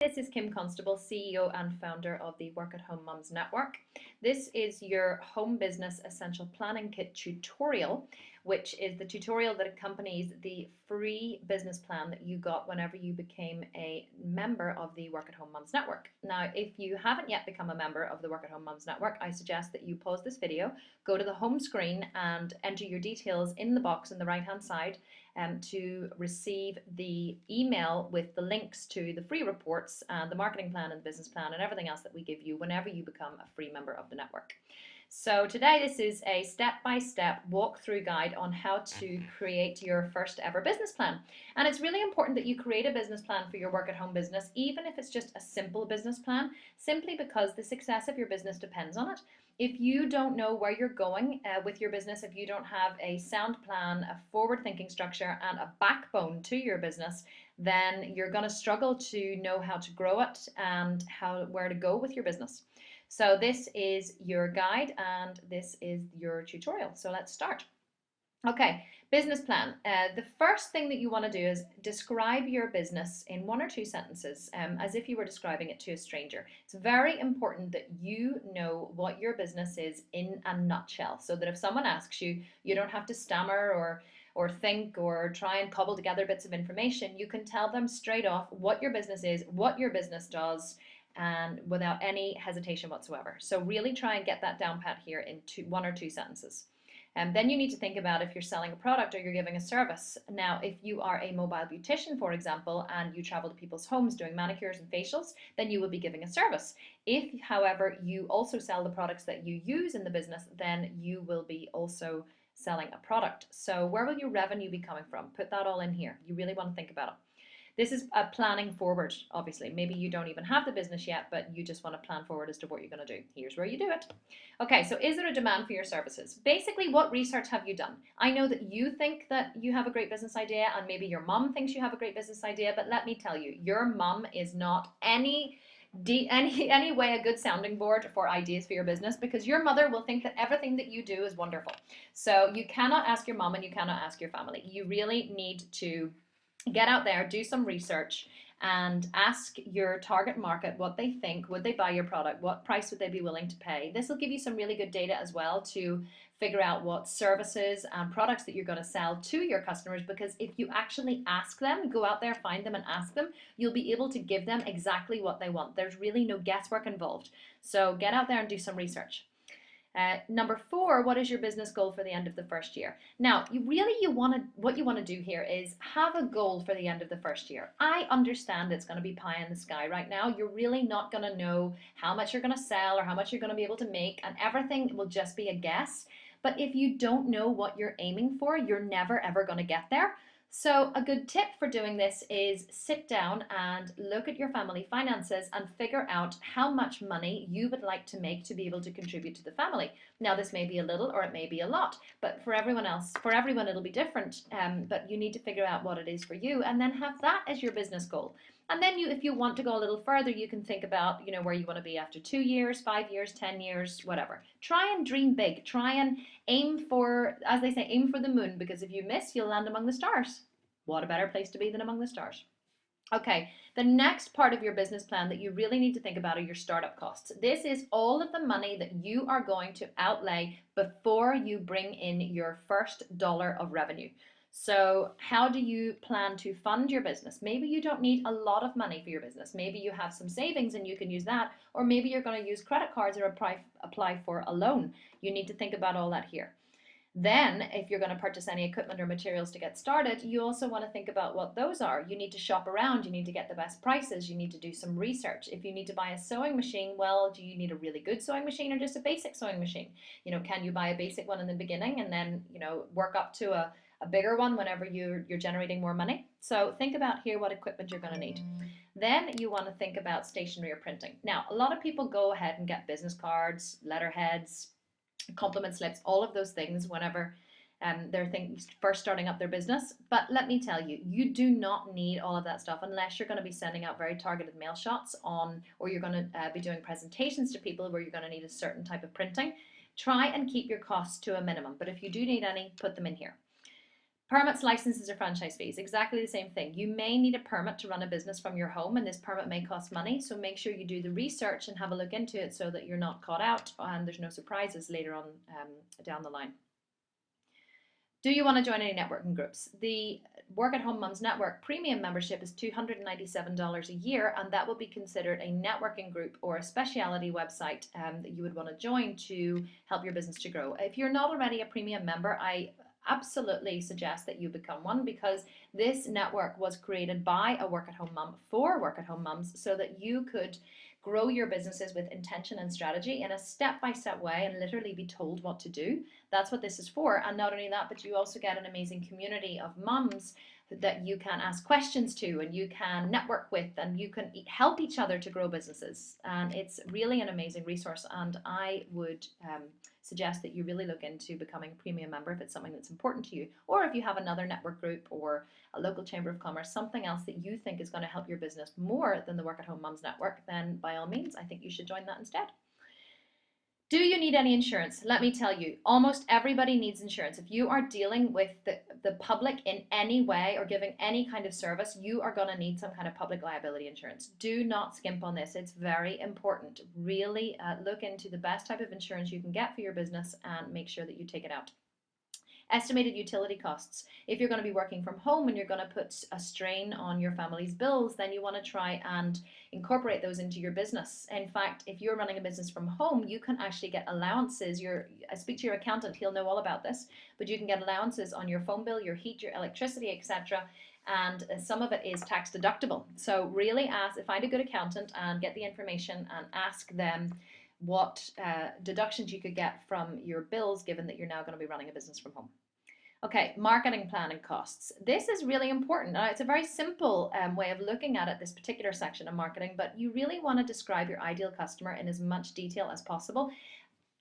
This is Kim Constable, CEO and founder of the Work at Home Mums Network. This is your home business essential planning kit tutorial, which is the tutorial that accompanies the free business plan that you got whenever you became a member of the Work at Home Mums Network. Now, if you haven't yet become a member of the Work at Home Mums Network, I suggest that you pause this video, go to the home screen and enter your details in the box on the right hand side to receive the email with the links to the free reports and the marketing plan and the business plan and everything else that we give you whenever you become a free member of the network. So today this is a step-by-step walkthrough guide on how to create your first ever business plan. And it's really important that you create a business plan for your work at home business, even if it's just a simple business plan, simply because the success of your business depends on it. If you don't know where you're going with your business, if you don't have a sound plan, a forward-thinking structure, and a backbone to your business, then you're going to struggle to know how to grow it and where to go with your business. So this is your guide and this is your tutorial. So let's start. Okay, business plan. The first thing that you want to do is describe your business in 1 or 2 sentences, as if you were describing it to a stranger. It's very important that you know what your business is in a nutshell, so that if someone asks you, you don't have to stammer or think or try and cobble together bits of information. You can tell them straight off what your business is, what your business does, and without any hesitation whatsoever. So really try and get that down pat here in 1 or 2 sentences. And then you need to think about if you're selling a product or you're giving a service. Now, if you are a mobile beautician, for example, and you travel to people's homes doing manicures and facials, then you will be giving a service. If, however, you also sell the products that you use in the business, then you will be also selling a product. So where will your revenue be coming from? Put that all in here. You really want to think about it. This is a planning forward, obviously. Maybe you don't even have the business yet, but you just want to plan forward as to what you're going to do. Here's where you do it. Okay, so is there a demand for your services? Basically, what research have you done? I know that you think that you have a great business idea, and maybe your mom thinks you have a great business idea, but let me tell you, your mom is not any way a good sounding board for ideas for your business, because your mother will think that everything that you do is wonderful. So you cannot ask your mom and you cannot ask your family. You really need to get out there, do some research, and ask your target market what they think. Would they buy your product? What price would they be willing to pay? This will give you some really good data as well to figure out what services and products that you're going to sell to your customers, because if you actually ask them, go out there, find them and ask them, you'll be able to give them exactly what they want. There's really no guesswork involved. So get out there and do some research. Number 4, what is your business goal for the end of the first year? Now, what you want to do here is have a goal for the end of the first year. I understand it's going to be pie in the sky right now. You're really not going to know how much you're going to sell or how much you're going to be able to make, and everything will just be a guess. But if you don't know what you're aiming for, you're never ever going to get there. So a good tip for doing this is sit down and look at your family finances and figure out how much money you would like to make to be able to contribute to the family. Now, this may be a little or it may be a lot, but for everyone it'll be different. But you need to figure out what it is for you and then have that as your business goal. And then if you want to go a little further, you can think about, where you want to be after 2 years, 5 years, 10 years, whatever. Try and dream big. Try and aim for, as they say, aim for the moon, because if you miss, you'll land among the stars. What a better place to be than among the stars. Okay, the next part of your business plan that you really need to think about are your startup costs. This is all of the money that you are going to outlay before you bring in your first dollar of revenue. So how do you plan to fund your business? Maybe you don't need a lot of money for your business. Maybe you have some savings and you can use that, or maybe you're going to use credit cards or apply for a loan. You need to think about all that here. Then, if you're going to purchase any equipment or materials to get started, you also want to think about what those are. You need to shop around, you need to get the best prices, you need to do some research. If you need to buy a sewing machine, well, do you need a really good sewing machine or just a basic sewing machine? Can you buy a basic one in the beginning and then, work up to a bigger one whenever you're generating more money? So think about here what equipment you're going to need. Then you want to think about stationery or printing. Now, a lot of people go ahead and get business cards, letterheads, compliment slips, all of those things whenever they're first starting up their business. But let me tell you, you do not need all of that stuff unless you're going to be sending out very targeted mail shots or you're going to be doing presentations to people where you're going to need a certain type of printing. Try and keep your costs to a minimum, but if you do need any, put them in here. Permits, licenses, or franchise fees, exactly the same thing. You may need a permit to run a business from your home, and this permit may cost money. So make sure you do the research and have a look into it so that you're not caught out and there's no surprises later on down the line. Do you want to join any networking groups? The Work at Home Mums Network premium membership is $297 a year, and that will be considered a networking group or a specialty website that you would want to join to help your business to grow. If you're not already a premium member, I absolutely suggest that you become one, because this network was created by a work at home mum for work at home mums so that you could grow your businesses with intention and strategy in a step-by-step way and literally be told what to do. That's what this is for. And not only that, but you also get an amazing community of mums that you can ask questions to and you can network with and you can help each other to grow businesses. And it's really an amazing resource, and I would suggest that you really look into becoming a premium member if it's something that's important to you, or if you have another network group or a local chamber of commerce, something else that you think is going to help your business more than the Work at Home Mums Network, then by all means I think you should join that instead. Do you need any insurance? Let me tell you, almost everybody needs insurance. If you are dealing with the public in any way or giving any kind of service, you are going to need some kind of public liability insurance. Do not skimp on this. It's very important. Really look into the best type of insurance you can get for your business and make sure that you take it out. Estimated utility costs. If you're going to be working from home and you're going to put a strain on your family's bills, then you want to try and incorporate those into your business. In fact, if you're running a business from home, you can actually get allowances. I speak to your accountant, he'll know all about this, but you can get allowances on your phone bill, your heat, your electricity, etc. And some of it is tax deductible. So really find a good accountant and get the information and ask them what deductions you could get from your bills, given that you're now going to be running a business from home. Okay, marketing plan and costs. This is really important. Now, it's a very simple way of looking at it, this particular section of marketing, but you really want to describe your ideal customer in as much detail as possible.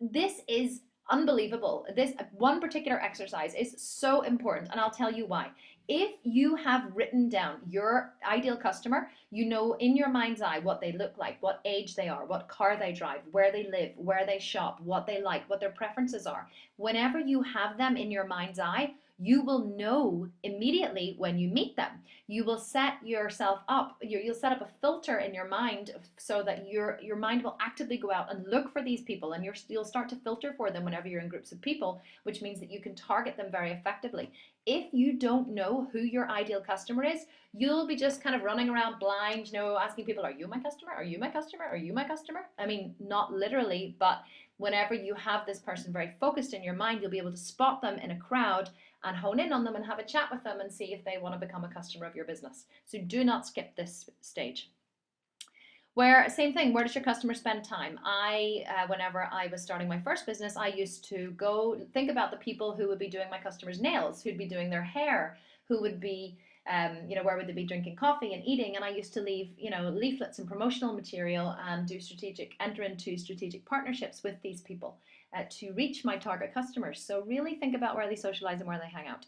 This is unbelievable. This one particular exercise is so important, and I'll tell you why. If you have written down your ideal customer, you know in your mind's eye what they look like, what age they are, what car they drive, where they live, where they shop, what they like, what their preferences are. Whenever you have them in your mind's eye, you will know immediately when you meet them. You will set yourself up, you'll set up a filter in your mind so that your mind will actively go out and look for these people, and you'll start to filter for them whenever you're in groups of people, which means that you can target them very effectively. If you don't know who your ideal customer is, you'll be just kind of running around blind, asking people, are you my customer? Are you my customer? Are you my customer? I mean, not literally, but whenever you have this person very focused in your mind, you'll be able to spot them in a crowd and hone in on them and have a chat with them and see if they want to become a customer of your business. So do not skip this stage. Same thing, where does your customer spend time? Whenever I was starting my first business, I used to go think about the people who would be doing my customers' nails, who'd be doing their hair, who would be, where would they be drinking coffee and eating? And I used to leave, leaflets and promotional material and enter into strategic partnerships with these people to reach my target customers. So really think about where they socialize and where they hang out.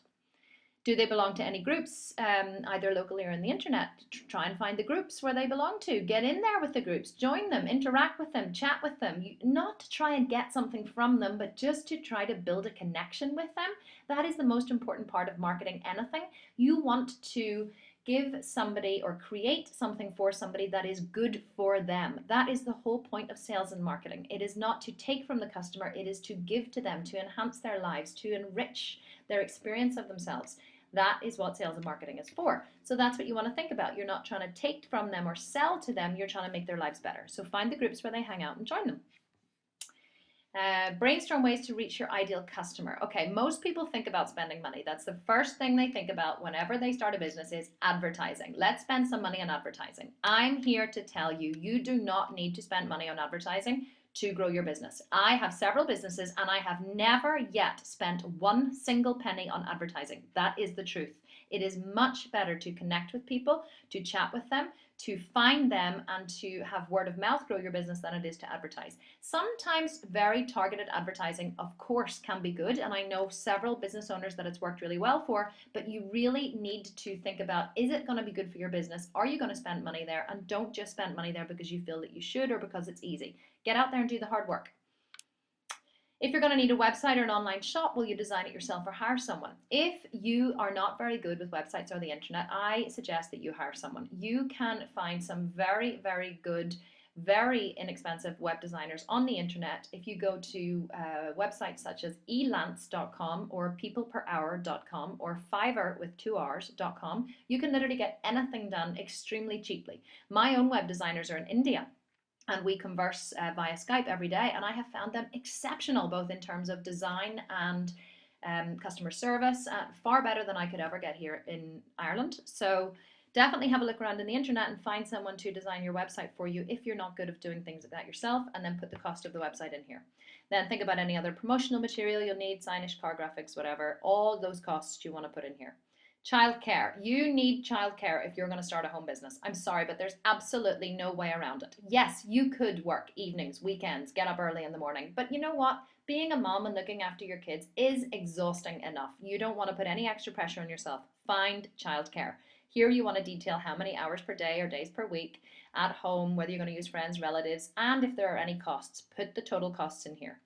Do they belong to any groups, either locally or on the internet? Try and find the groups where they belong to. Get in there with the groups, join them, interact with them, chat with them. Not to try and get something from them, but just to try to build a connection with them. That is the most important part of marketing anything. You want to give somebody or create something for somebody that is good for them. That is the whole point of sales and marketing. It is not to take from the customer, it is to give to them, to enhance their lives, to enrich their experience of themselves. That is what sales and marketing is for. So that's what you want to think about. You're not trying to take from them or sell to them, you're trying to make their lives better. So find the groups where they hang out and join them. Brainstorm ways to reach your ideal customer. Okay, most people think about spending money. That's the first thing they think about whenever they start a business is advertising. Let's spend some money on advertising. I'm here to tell you, you do not need to spend money on advertising to grow your business. I have several businesses and I have never yet spent one single penny on advertising. That is the truth. It is much better to connect with people, to chat with them, to find them, and to have word of mouth grow your business than it is to advertise. Sometimes very targeted advertising, of course, can be good, and I know several business owners that it's worked really well for, but you really need to think about, is it going to be good for your business? Are you going to spend money there? And don't just spend money there because you feel that you should or because it's easy. Get out there and do the hard work. If you're going to need a website or an online shop, will you design it yourself or hire someone? If you are not very good with websites or the internet, I suggest that you hire someone. You can find some very, very good, very inexpensive web designers on the internet. If you go to websites such as elance.com or peopleperhour.com or Fiverr with 2Rs.com, you can literally get anything done extremely cheaply. My own web designers are in India, and we converse via Skype every day, and I have found them exceptional, both in terms of design and customer service, far better than I could ever get here in Ireland. So definitely have a look around in the internet and find someone to design your website for you if you're not good at doing things like that yourself, and then put the cost of the website in here. Then think about any other promotional material you'll need, signage, car graphics, whatever, all those costs you want to put in here. Childcare. You need childcare if you're going to start a home business. I'm sorry, but there's absolutely no way around it. Yes, you could work evenings, weekends, get up early in the morning, but you know what? Being a mom and looking after your kids is exhausting enough. You don't want to put any extra pressure on yourself. Find childcare. Here you want to detail how many hours per day or days per week at home, whether you're going to use friends, relatives, and if there are any costs, put the total costs in here.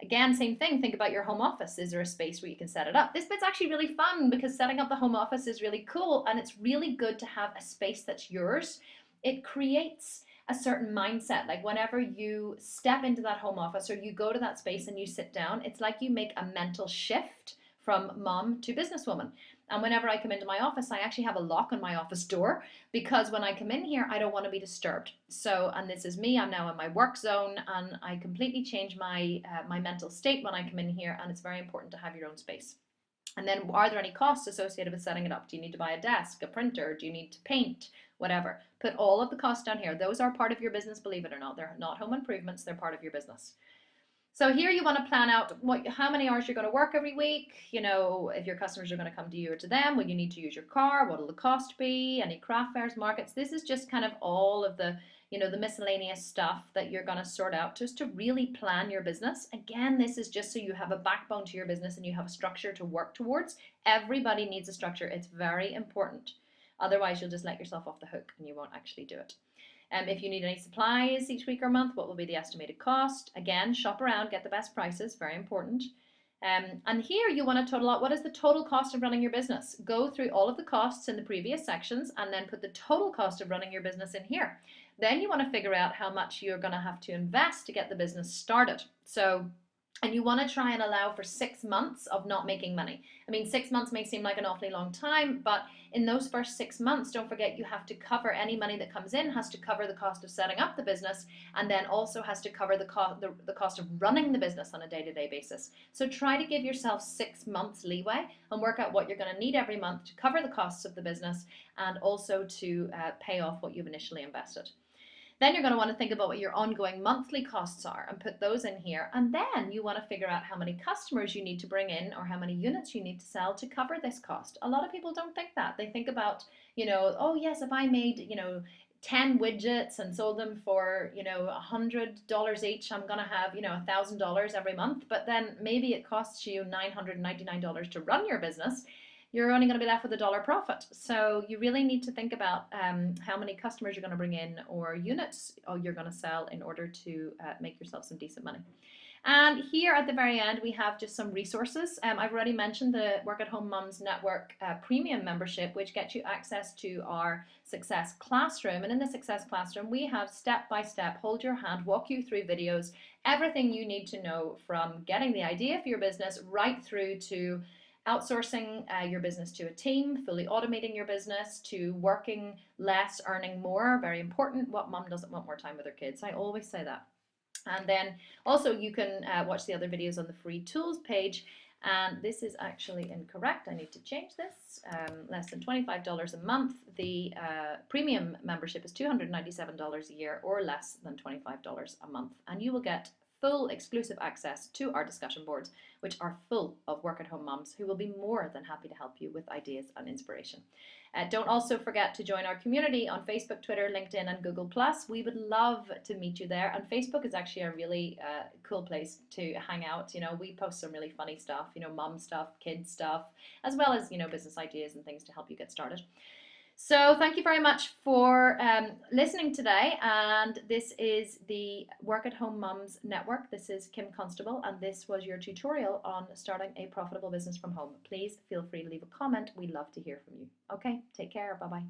Again, same thing, think about your home office. Is there a space where you can set it up? This bit's actually really fun because setting up the home office is really cool, and it's really good to have a space that's yours. It creates a certain mindset. Like whenever you step into that home office or you go to that space and you sit down, it's like you make a mental shift from mom to businesswoman. And whenever I come into my office, I actually have a lock on my office door because when I come in here, I don't want to be disturbed. So, and this is me, I'm now in my work zone, and I completely change my mental state when I come in here, and it's very important to have your own space. And then are there any costs associated with setting it up? Do you need to buy a desk, a printer? Do you need to paint? Whatever. Put all of the costs down here. Those are part of your business, believe it or not. They're not home improvements, they're part of your business. So here you want to plan out how many hours you're going to work every week. You know, if your customers are going to come to you or to them, will you need to use your car? What will the cost be? Any craft fairs, markets? This is just kind of all of the, the miscellaneous stuff that you're going to sort out just to really plan your business. Again, this is just so you have a backbone to your business and you have a structure to work towards. Everybody needs a structure. It's very important. Otherwise, you'll just let yourself off the hook and you won't actually do it. If you need any supplies each week or month, what will be the estimated cost? Again, shop around, get the best prices, very important. And here you want to total out what is the total cost of running your business. Go through all of the costs in the previous sections and then put the total cost of running your business in here. Then you want to figure out how much you're going to have to invest to get the business started. And you want to try and allow for 6 months of not making money. I mean, 6 months may seem like an awfully long time, but in those first 6 months, don't forget you have to cover any money that comes in, has to cover the cost of setting up the business, and then also has to cover the cost of running the business on a day-to-day basis. So try to give yourself 6 months leeway and work out what you're going to need every month to cover the costs of the business and also to pay off what you've initially invested. Then you're going to want to think about what your ongoing monthly costs are and put those in here. And then you want to figure out how many customers you need to bring in or how many units you need to sell to cover this cost. A lot of people don't think that. They think about, oh yes, if I made, 10 widgets and sold them for, $100 each, I'm going to have, $1,000 every month. But then maybe it costs you $999 to run your business. You're only going to be left with $1 profit. So you really need to think about how many customers you're going to bring in or units you're going to sell in order to make yourself some decent money. And here at the very end, we have just some resources. I've already mentioned the Work at Home Mums Network premium membership, which gets you access to our Success Classroom. And in the Success Classroom, we have step-by-step, hold your hand, walk you through videos, everything you need to know from getting the idea for your business right through to outsourcing your business to a team, fully automating your business, to working less, earning more. Very important. What mom doesn't want more time with her kids? I always say that. And then also you can watch the other videos on the free tools page. And this is actually incorrect. I need to change this. Less than $25 a month. The premium membership is $297 a year or less than $25 a month. And you will get full exclusive access to our discussion boards, which are full of work-at-home moms who will be more than happy to help you with ideas and inspiration. Don't also forget to join our community on Facebook, Twitter, LinkedIn, and Google+. We would love to meet you there. And Facebook is actually a really cool place to hang out. We post some really funny stuff, mom stuff, kid stuff, as well as, business ideas and things to help you get started. So thank you very much for listening today. And this is the Work at Home Mums Network. This is Kim Constable, and this was your tutorial on starting a profitable business from home. Please feel free to leave a comment. We love to hear from you. Okay, take care. Bye-bye.